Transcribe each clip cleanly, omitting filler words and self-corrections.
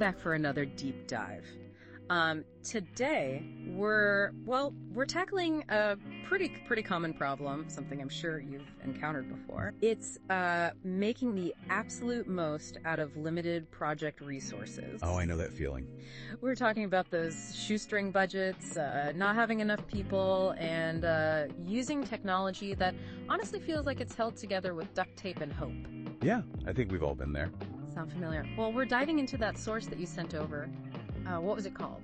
back for another deep dive. Today we're tackling a pretty common problem, something I'm sure you've encountered before. It's making the absolute most out of limited project resources. Oh, I know that feeling. We're talking about those shoestring budgets, not having enough people, and using technology that honestly feels like it's held together with duct tape and hope. Yeah, I think we've all been there. Sound familiar? Well, we're diving into that source that you sent over. What was it called?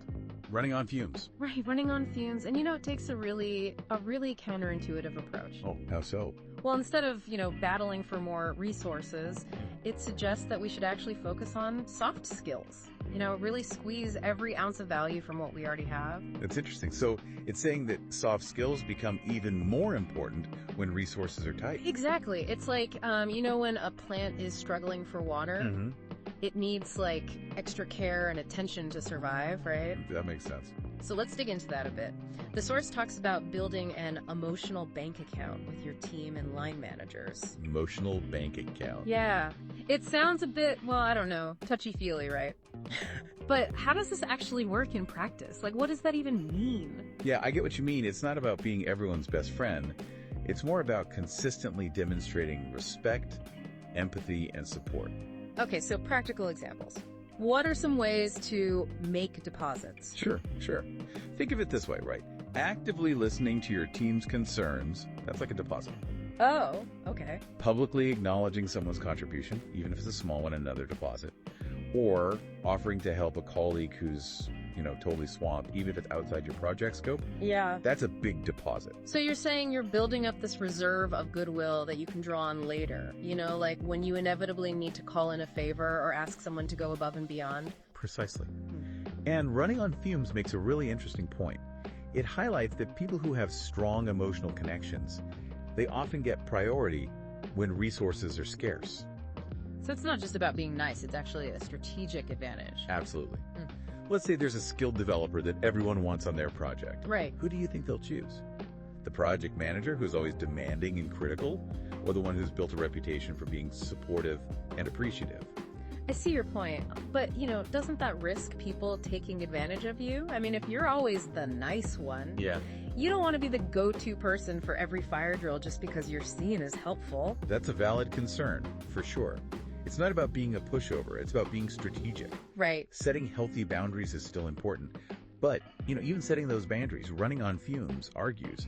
Running on fumes. Right, running on fumes. And it takes a really counterintuitive approach. Oh, how so? Well, instead of, battling for more resources, it suggests that we should actually focus on soft skills. Really squeeze every ounce of value from what we already have. That's interesting. So it's saying that soft skills become even more important when resources are tight. Exactly. It's like, when a plant is struggling for water, Mm-hmm. it needs extra care and attention to survive, right? That makes sense. So let's dig into that a bit. The source talks about building an emotional bank account with your team and line managers. Emotional bank account. Yeah. It sounds a bit, touchy-feely, right? But how does this actually work in practice? What does that even mean? Yeah, I get what you mean. It's not about being everyone's best friend. It's more about consistently demonstrating respect, empathy, and support. Okay, so practical examples. What are some ways to make deposits? Sure. Think of it this way, right? Actively listening to your team's concerns, that's like a deposit. Oh, okay. Publicly acknowledging someone's contribution, even if it's a small one, another deposit. Or offering to help a colleague who's, totally swamped, even if it's outside your project scope. Yeah. That's a big deposit. So you're saying you're building up this reserve of goodwill that you can draw on later, like when you inevitably need to call in a favor or ask someone to go above and beyond? Precisely. And running on fumes makes a really interesting point. It highlights that people who have strong emotional connections, they often get priority when resources are scarce. So it's not just about being nice, it's actually a strategic advantage. Absolutely. Let's say there's a skilled developer that everyone wants on their project. Right. Who do you think they'll choose? The project manager, who's always demanding and critical, or the one who's built a reputation for being supportive and appreciative? I see your point, but, doesn't that risk people taking advantage of you? I mean, if you're always the nice one, Yeah. you don't want to be the go-to person for every fire drill just because you're seen as helpful. That's a valid concern, for sure. It's not about being a pushover, it's about being strategic. Right. Setting healthy boundaries is still important. But, even setting those boundaries, running on fumes, argues,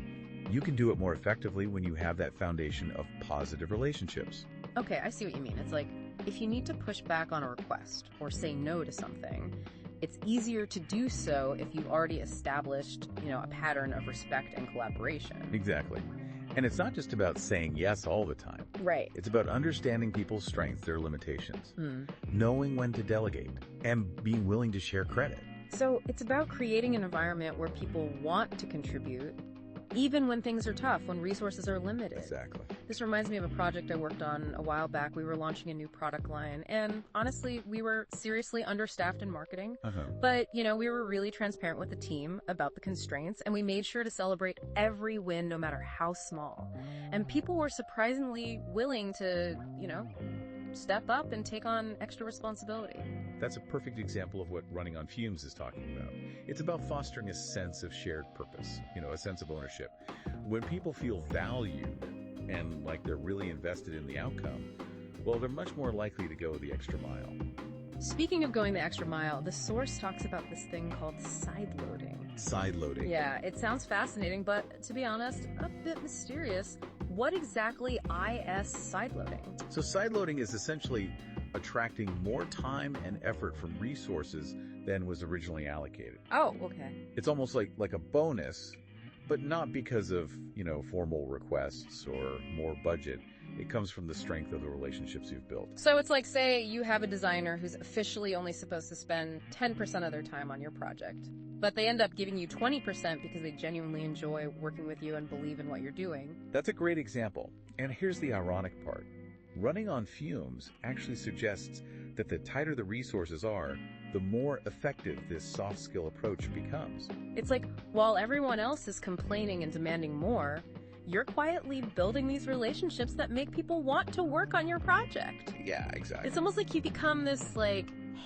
you can do it more effectively when you have that foundation of positive relationships. Okay, I see what you mean. It's like, if you need to push back on a request or say no to something, it's easier to do so if you've already established, a pattern of respect and collaboration. Exactly. And it's not just about saying yes all the time. Right. It's about understanding people's strengths, their limitations, knowing when to delegate, and being willing to share credit. So it's about creating an environment where people want to contribute, even when things are tough, when resources are limited. Exactly. This reminds me of a project I worked on a while back. We were launching a new product line, and honestly, we were seriously understaffed in marketing. But, we were really transparent with the team about the constraints, and we made sure to celebrate every win, no matter how small. And people were surprisingly willing to, step up and take on extra responsibility. That's a perfect example of what running on fumes is talking about. It's about fostering a sense of shared purpose, a sense of ownership. When people feel valued and like they're really invested in the outcome, well, they're much more likely to go the extra mile. Speaking of going the extra mile, the source talks about this thing called sideloading. Sideloading. Yeah, it sounds fascinating, but to be honest, a bit mysterious. What exactly is sideloading? So sideloading is essentially attracting more time and effort from resources than was originally allocated. Oh, okay. It's almost like a bonus, but not because of, formal requests or more budget. It comes from the strength of the relationships you've built. So it's like, say you have a designer who's officially only supposed to spend 10% of their time on your project, but they end up giving you 20% because they genuinely enjoy working with you and believe in what you're doing. That's a great example. And here's the ironic part. Running on fumes actually suggests that the tighter the resources are, the more effective this soft skill approach becomes. It's like, while everyone else is complaining and demanding more, you're quietly building these relationships that make people want to work on your project. Yeah, exactly. It's almost like you become this,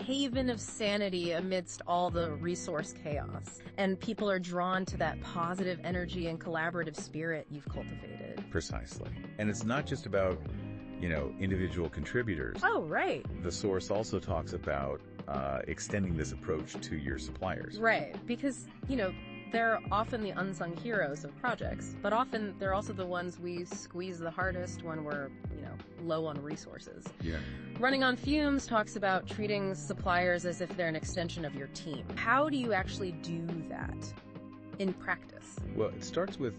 haven of sanity amidst all the resource chaos. And people are drawn to that positive energy and collaborative spirit you've cultivated. Precisely. And it's not just about, individual contributors. Oh, right. The source also talks about extending this approach to your suppliers. Right. Because, they're often the unsung heroes of projects, but often they're also the ones we squeeze the hardest when we're, low on resources. Yeah. Running on Fumes talks about treating suppliers as if they're an extension of your team. How do you actually do that in practice? Well, it starts with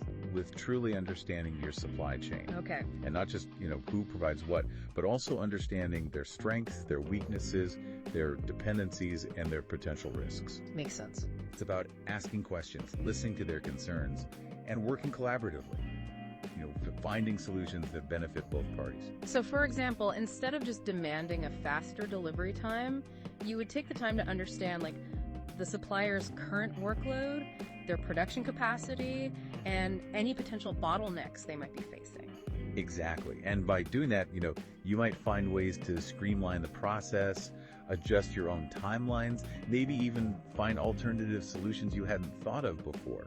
truly understanding your supply chain. Okay. And not just, who provides what, but also understanding their strengths, their weaknesses, their dependencies, and their potential risks. Makes sense. It's about asking questions, listening to their concerns, and working collaboratively. Finding solutions that benefit both parties. So, for example, instead of just demanding a faster delivery time, you would take the time to understand, the supplier's current workload, their production capacity, and any potential bottlenecks they might be facing. Exactly. And by doing that, you might find ways to streamline the process, adjust your own timelines, maybe even find alternative solutions you hadn't thought of before.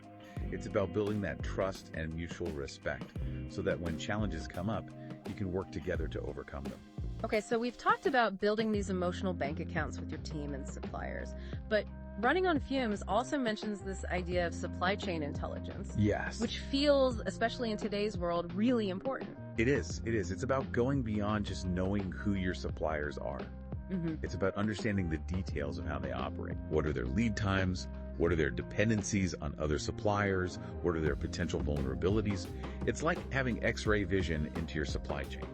It's about building that trust and mutual respect so that when challenges come up, you can work together to overcome them. Okay, so we've talked about building these emotional bank accounts with your team and suppliers, but Running on Fumes also mentions this idea of supply chain intelligence. Yes. Which feels, especially in today's world, really important. It is. It's about going beyond just knowing who your suppliers are. Mm-hmm. It's about understanding the details of how they operate. What are their lead times? What are their dependencies on other suppliers? What are their potential vulnerabilities? It's like having X-ray vision into your supply chain,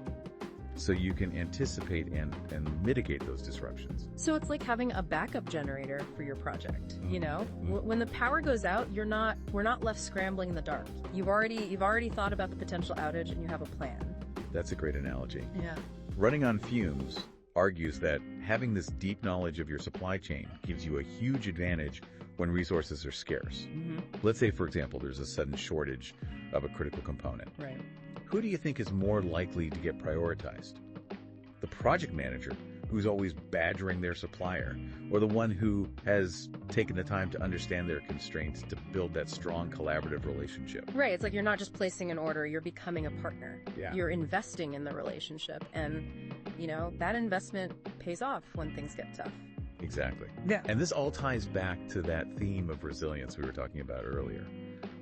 so you can anticipate and mitigate those disruptions. So it's like having a backup generator for your project. Mm-hmm. When the power goes out, we're not left scrambling in the dark. You've already thought about the potential outage and you have a plan. That's a great analogy. Yeah. Running on Fumes argues that having this deep knowledge of your supply chain gives you a huge advantage when resources are scarce. Mm-hmm. Let's say, for example, there's a sudden shortage of a critical component. Right. Who do you think is more likely to get prioritized? The project manager, who's always badgering their supplier, or the one who has taken the time to understand their constraints to build that strong collaborative relationship? Right. It's like you're not just placing an order, you're becoming a partner. Yeah. You're investing in the relationship, and, that investment pays off when things get tough. Exactly. Yeah. And this all ties back to that theme of resilience we were talking about earlier.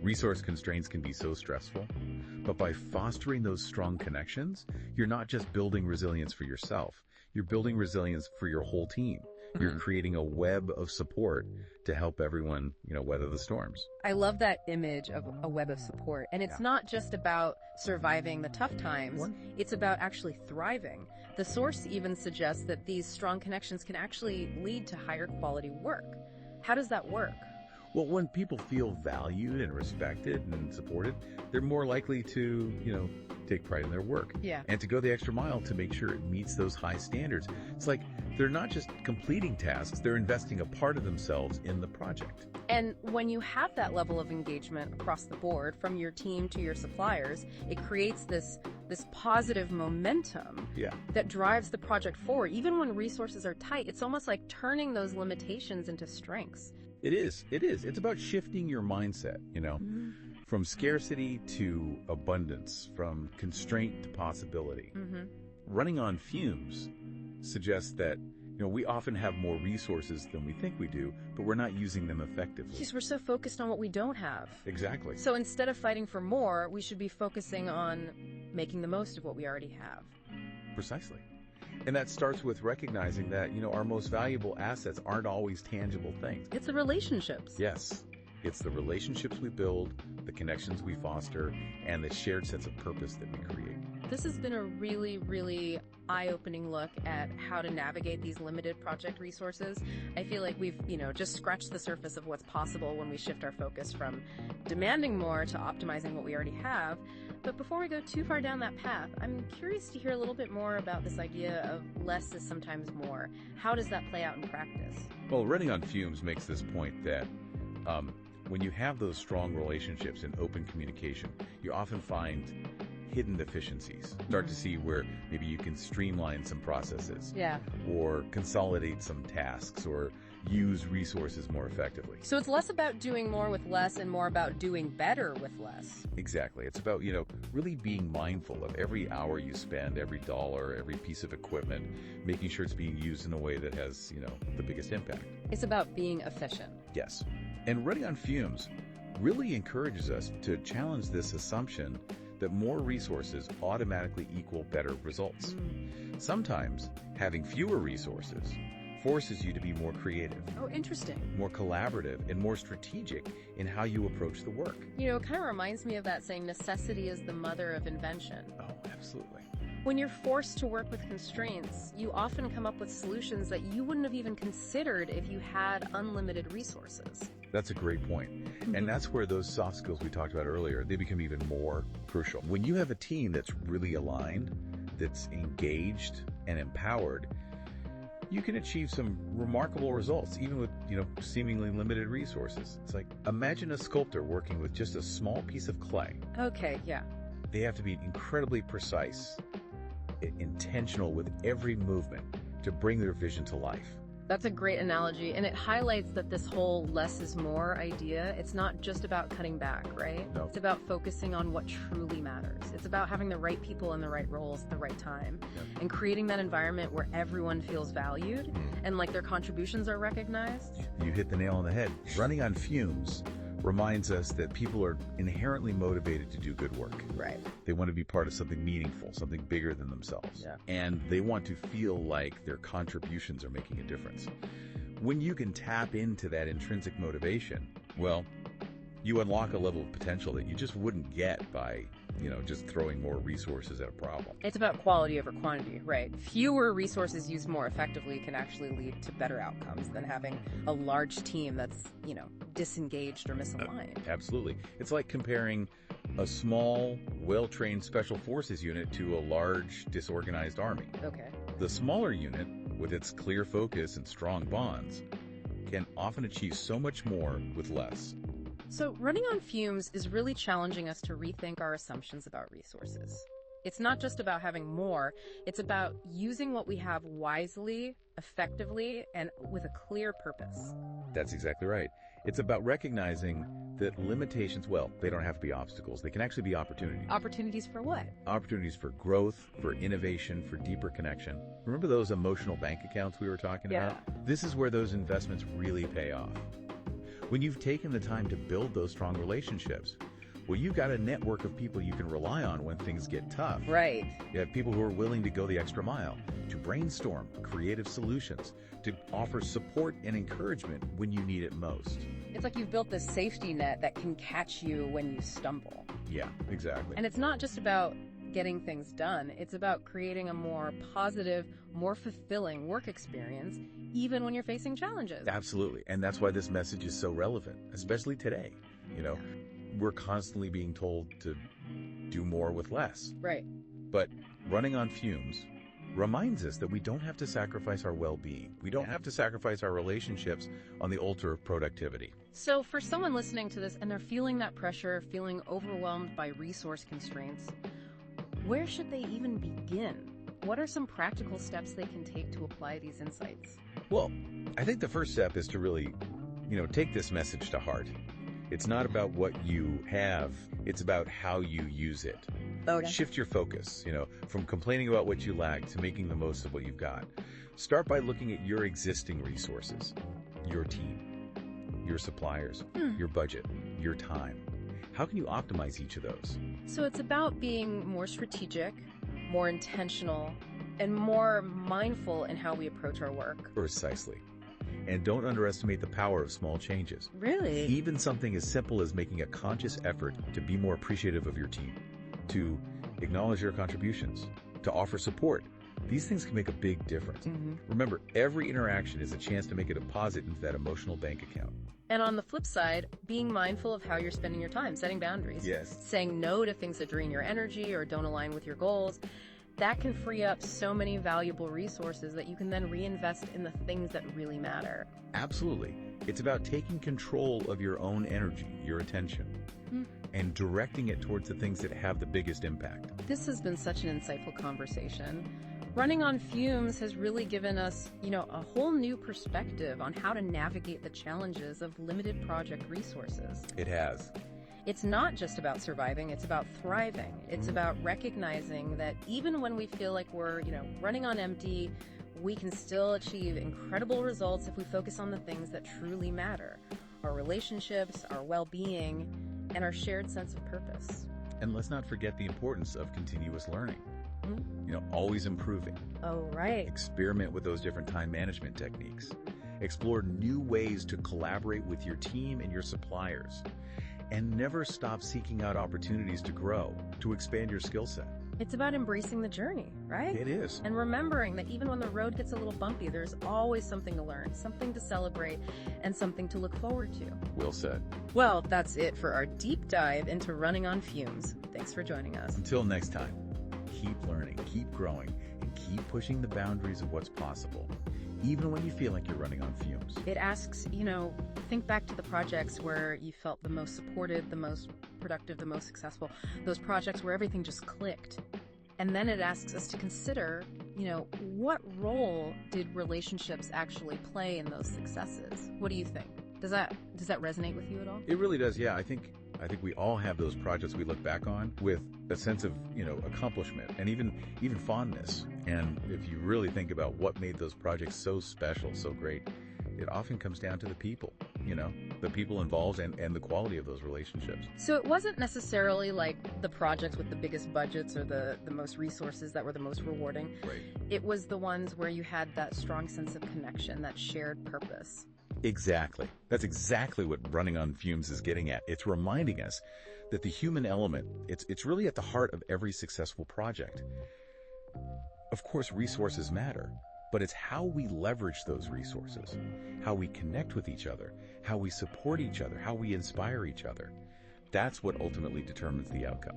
Resource constraints can be so stressful, but by fostering those strong connections, you're not just building resilience for yourself, you're building resilience for your whole team. Mm-hmm. You're creating a web of support to help everyone, weather the storms. I love that image of a web of support. And it's not just about surviving the tough times. What? It's about actually thriving. The source even suggests that these strong connections can actually lead to higher quality work. How does that work? Well, when people feel valued and respected and supported, they're more likely to, take pride in their work. Yeah. And to go the extra mile to make sure it meets those high standards. It's like they're not just completing tasks, they're investing a part of themselves in the project. And when you have that level of engagement across the board, from your team to your suppliers, it creates this positive momentum that drives the project forward. Even when resources are tight, it's almost like turning those limitations into strengths. It is. It's about shifting your mindset, Mm-hmm. from scarcity to abundance, from constraint to possibility. Mm-hmm. Running on Fumes suggests that, we often have more resources than we think we do, but we're not using them effectively. Because we're so focused on what we don't have. Exactly. So instead of fighting for more, we should be focusing on making the most of what we already have. Precisely. And that starts with recognizing that, our most valuable assets aren't always tangible things. It's the relationships. Yes. It's the relationships we build, the connections we foster, and the shared sense of purpose that we create. This has been a really, really eye-opening look at how to navigate these limited project resources. I feel like we've, just scratched the surface of what's possible when we shift our focus from demanding more to optimizing what we already have. But before we go too far down that path, I'm curious to hear a little bit more about this idea of less is sometimes more. How does that play out in practice? Well, Running on Fumes makes this point that when you have those strong relationships and open communication, you often find hidden efficiencies. Start to see where maybe you can streamline some processes. Yeah. Or consolidate some tasks or use resources more effectively. So it's less about doing more with less and more about doing better with less. Exactly. It's about, really being mindful of every hour you spend, every dollar, every piece of equipment, making sure it's being used in a way that has, the biggest impact. It's about being efficient. Yes. And running on fumes really encourages us to challenge this assumption that more resources automatically equal better results. Sometimes having fewer resources forces you to be more creative. Oh, interesting. More collaborative and more strategic in how you approach the work. It kind of reminds me of that saying, necessity is the mother of invention. Oh, absolutely. When you're forced to work with constraints, you often come up with solutions that you wouldn't have even considered if you had unlimited resources. That's a great point. And that's where those soft skills we talked about earlier, they become even more crucial. When you have a team that's really aligned, that's engaged and empowered, you can achieve some remarkable results, even with, seemingly limited resources. It's like, imagine a sculptor working with just a small piece of clay. Okay, yeah. They have to be incredibly precise, intentional with every movement to bring their vision to life. That's a great analogy, and it highlights that this whole less is more idea, it's not just about cutting back, right? No. It's about focusing on what truly matters. It's about having the right people in the right roles at the right time, and creating that environment where everyone feels valued and like their contributions are recognized. You hit the nail on the head. Running on fumes reminds us that people are inherently motivated to do good work. Right. They want to be part of something meaningful, something bigger than themselves. Yeah. And they want to feel like their contributions are making a difference. When you can tap into that intrinsic motivation, well, you unlock a level of potential that you just wouldn't get by, just throwing more resources at a problem. It's about quality over quantity, right? Fewer resources used more effectively can actually lead to better outcomes than having a large team that's, disengaged or misaligned. Absolutely. It's like comparing a small, well-trained special forces unit to a large, disorganized army. Okay. The smaller unit, with its clear focus and strong bonds, can often achieve so much more with less. So running on fumes is really challenging us to rethink our assumptions about resources. It's not just about having more, it's about using what we have wisely, effectively, and with a clear purpose. That's exactly right. It's about recognizing that limitations, they don't have to be obstacles. They can actually be opportunities. Opportunities for what? Opportunities for growth, for innovation, for deeper connection. Remember those emotional bank accounts we were talking about? This is where those investments really pay off. When you've taken the time to build those strong relationships, you've got a network of people you can rely on when things get tough. Right. You have people who are willing to go the extra mile, to brainstorm creative solutions, to offer support and encouragement when you need it most. It's like you've built this safety net that can catch you when you stumble. Yeah, exactly. And it's not just about getting things done. It's about creating a more positive, more fulfilling work experience, even when you're facing challenges. Absolutely. And that's why this message is so relevant, especially today. We're constantly being told to do more with less. Right. But running on fumes reminds us that we don't have to sacrifice our well-being. We don't have to sacrifice our relationships on the altar of productivity. So for someone listening to this and they're feeling that pressure, feeling overwhelmed by resource constraints, where should they even begin? What are some practical steps they can take to apply these insights? Well, I think the first step is to really, take this message to heart. It's not about what you have, it's about how you use it. Okay. Shift your focus, from complaining about what you lack to making the most of what you've got. Start by looking at your existing resources, your team, your suppliers, your budget, your time. How can you optimize each of those? So it's about being more strategic, more intentional, and more mindful in how we approach our work. Precisely. And don't underestimate the power of small changes. Really? Even something as simple as making a conscious effort to be more appreciative of your team, to acknowledge their contributions, to offer support. These things can make a big difference. Remember, every interaction is a chance to make a deposit into that emotional bank account. And on the flip side, being mindful of how you're spending your time, setting boundaries. Yes. Saying no to things that drain your energy or don't align with your goals. That can free up so many valuable resources that you can then reinvest in the things that really matter. Absolutely. It's about taking control of your own energy, your attention. and directing it towards the things that have the biggest impact. This has been such an insightful conversation. Running on fumes has really given us, a whole new perspective on how to navigate the challenges of limited project resources. It has. It's not just about surviving, it's about thriving. It's about recognizing that even when we feel like we're, running on empty, we can still achieve incredible results if we focus on the things that truly matter. Our relationships, our well-being, and our shared sense of purpose. And let's not forget the importance of continuous learning. Always improving. Oh, right. Experiment with those different time management techniques. Explore new ways to collaborate with your team and your suppliers. And never stop seeking out opportunities to grow, to expand your skill set. It's about embracing the journey, right? It is. And remembering that even when the road gets a little bumpy, there's always something to learn, something to celebrate, and something to look forward to. Well said. Well, that's it for our deep dive into running on fumes. Thanks for joining us. Until next time, keep learning, keep growing, and keep pushing the boundaries of what's possible, even when you feel like you're running on fumes. It asks, think back to the projects where you felt the most supported, the most productive, the most successful, those projects where everything just clicked. And then it asks us to consider, what role did relationships actually play in those successes? What do you think? Does that resonate with you at all? It really does, yeah. I think we all have those projects we look back on with a sense of, accomplishment and even fondness. And if you really think about what made those projects so special, so great, it often comes down to the people, the people involved and the quality of those relationships. So it wasn't necessarily like the projects with the biggest budgets or the most resources that were the most rewarding. Right. It was the ones where you had that strong sense of connection, that shared purpose. Exactly. That's exactly what running on fumes is getting at. It's reminding us that the human element, it's really at the heart of every successful project. Of course, resources matter, but it's how we leverage those resources, how we connect with each other, how we support each other, how we inspire each other. That's what ultimately determines the outcome.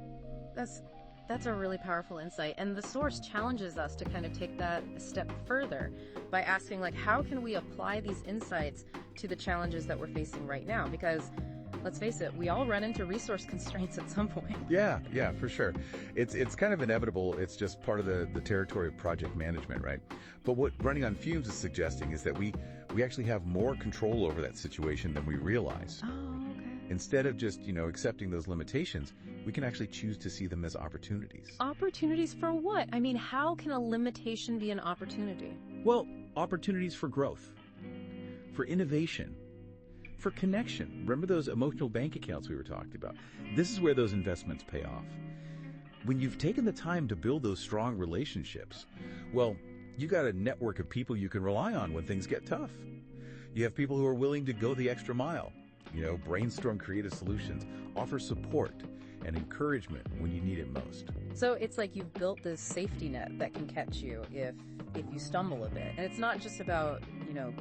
That's a really powerful insight. And the source challenges us to kind of take that a step further by asking, how can we apply these insights to the challenges that we're facing right now? Because let's face it, we all run into resource constraints at some point. Yeah, for sure. It's kind of inevitable. It's just part of the territory of project management, right? But what running on fumes is suggesting is that we actually have more control over that situation than we realize. Oh, okay. Instead of just, accepting those limitations, we can actually choose to see them as opportunities. Opportunities for what? I mean, how can a limitation be an opportunity? Well, opportunities for growth, for innovation, for connection. Remember those emotional bank accounts we were talking about? This is where those investments pay off. When you've taken the time to build those strong relationships, well, you got a network of people you can rely on when things get tough. You have people who are willing to go the extra mile, brainstorm creative solutions, offer support and encouragement when you need it most. So it's like you've built this safety net that can catch you if you stumble a bit. And it's not just about,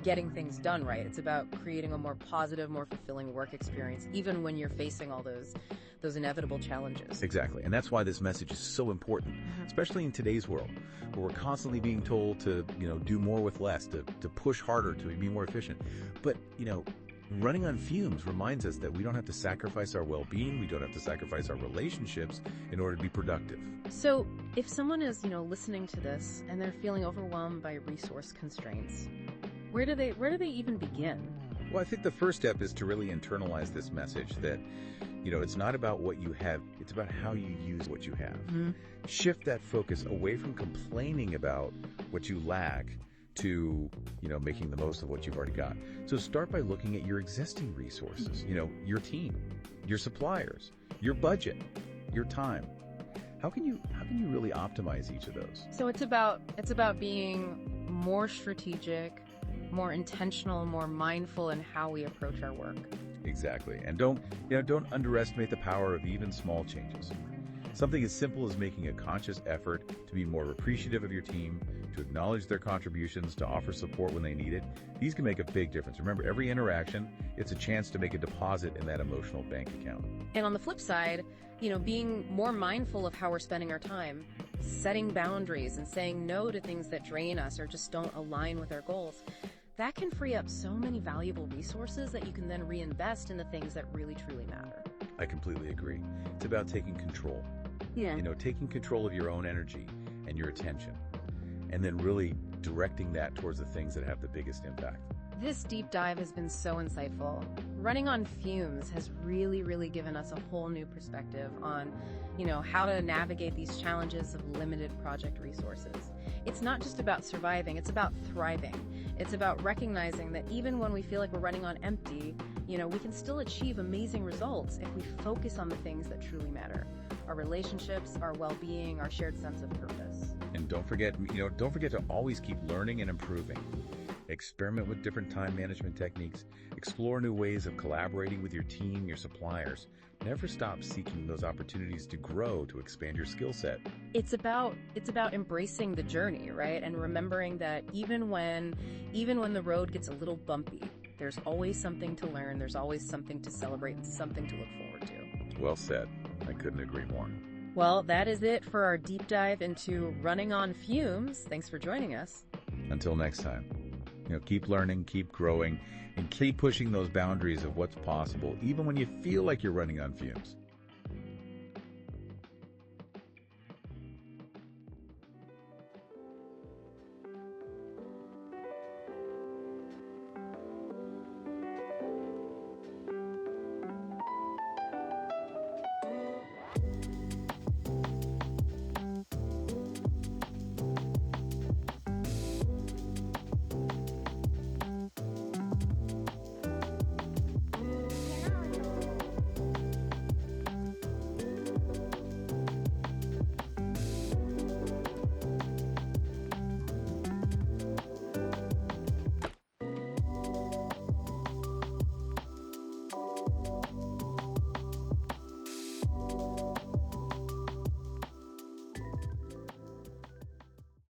getting things done right. It's about creating a more positive, more fulfilling work experience, even when you're facing all those inevitable challenges. Exactly. And that's why this message is so important, especially in today's world, where we're constantly being told to, do more with less, to push harder, to be more efficient. But, running on fumes reminds us that we don't have to sacrifice our well-being, we don't have to sacrifice our relationships in order to be productive. So if someone is, listening to this and they're feeling overwhelmed by resource constraints, where do they even begin? Well, I think the first step is to really internalize this message that, it's not about what you have, it's about how you use what you have. Shift that focus away from complaining about what you lack to, making the most of what you've already got. So start by looking at your existing resources, your team, your suppliers, your budget, your time. How can you really optimize each of those? So it's about being more strategic, more intentional, more mindful in how we approach our work. Exactly. And don't underestimate the power of even small changes. Something as simple as making a conscious effort to be more appreciative of your team, to acknowledge their contributions, to offer support when they need it. These can make a big difference. Remember, every interaction, it's a chance to make a deposit in that emotional bank account. And on the flip side, being more mindful of how we're spending our time, setting boundaries and saying no to things that drain us or just don't align with our goals, that can free up so many valuable resources that you can then reinvest in the things that really truly matter. I completely agree. It's about taking control. Yeah. Taking control of your own energy and your attention, and then really directing that towards the things that have the biggest impact. This deep dive has been so insightful. Running on fumes has really given us a whole new perspective on, how to navigate these challenges of limited project resources. It's not just about surviving, it's about thriving. It's about recognizing that even when we feel like we're running on empty, we can still achieve amazing results if we focus on the things that truly matter. Our relationships, our well-being, our shared sense of purpose. And don't forget to always keep learning and improving. Experiment with different time management techniques. Explore new ways of collaborating with your team, your suppliers. Never stop seeking those opportunities to grow, to expand your skill set. It's about embracing the journey, right? And remembering that even when the road gets a little bumpy, there's always something to learn, there's always something to celebrate, and something to look forward to. Well said. I couldn't agree more. Well, that is it for our deep dive into running on fumes. Thanks for joining us. Until next time. Keep learning, keep growing, and keep pushing those boundaries of what's possible, even when you feel like you're running on fumes.